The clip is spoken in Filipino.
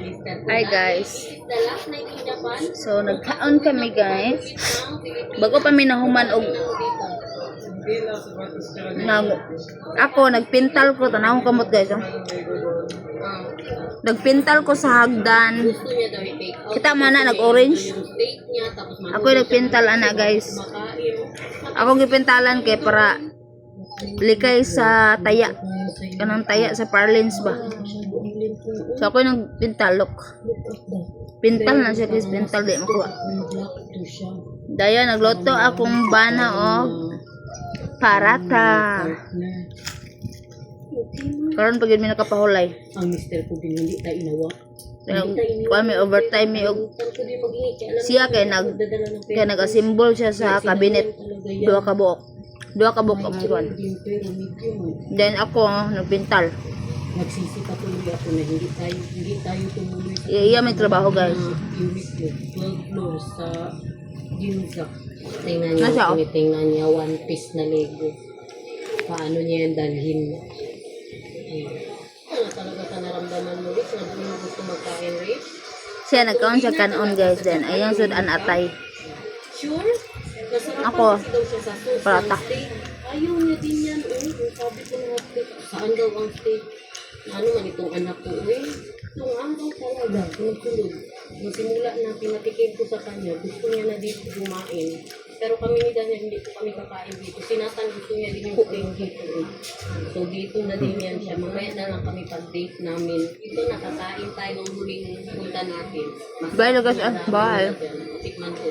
Hi guys. So nagkaon kami guys. Bago pa mi nahuman og ako nagpintal ko tanawon kamot guys. Nagpintal ko sa hagdan. Kita man na nag-orange. Ako nagpintal ana guys. Ako gipintalan kay para likay sa taya. Kanang taya sa parlins ba. So ako nang pintal look. Pintal na siya guys, pintal di makuha. Daya nagluto akong bana og parata. Karon pagid mi nakapahulay. Ang mister ko din hindi ta inawa. Kami overtime mi og siya kay nag-assemble siya sa cabinet. Duha ka buok ang kuan. Then ako nagpintal. Nagsisi pa tuloy ako na hindi tayo tumuloy sa Iya may trabaho guys. unit ko. 12 floors sa Ginza. Tingnan Nasa, niya, tingnan niya one piece na Lego. Paano niya yan dalhin? Ano talaga ka naramdaman mo, Rick? Na doon mo gusto magkain, Rick? Siya nagkaon siya kanon guys. Then ayang sud an atay. Sure? Nasarapan Ako, kasi daw siya sa sauce prata. ng steak. Ayaw niya din yan, Yung sabi ko nga, saan daw ang steak? Ano man itong anak ko, Itong araw talaga, sunod-sunod. Nung simula na pinatikim ko sa kanya, gusto niya na dito kumain. Pero kami ni Daniel, hindi ko kami kakain dito. Sinatan gusto niya din yung steak dito. So dito na din yan siya. Mamaya na lang kami pag-date namin. Ito nakakain tayo ng huling punta natin. Bye guys. Bye. Tikman ko.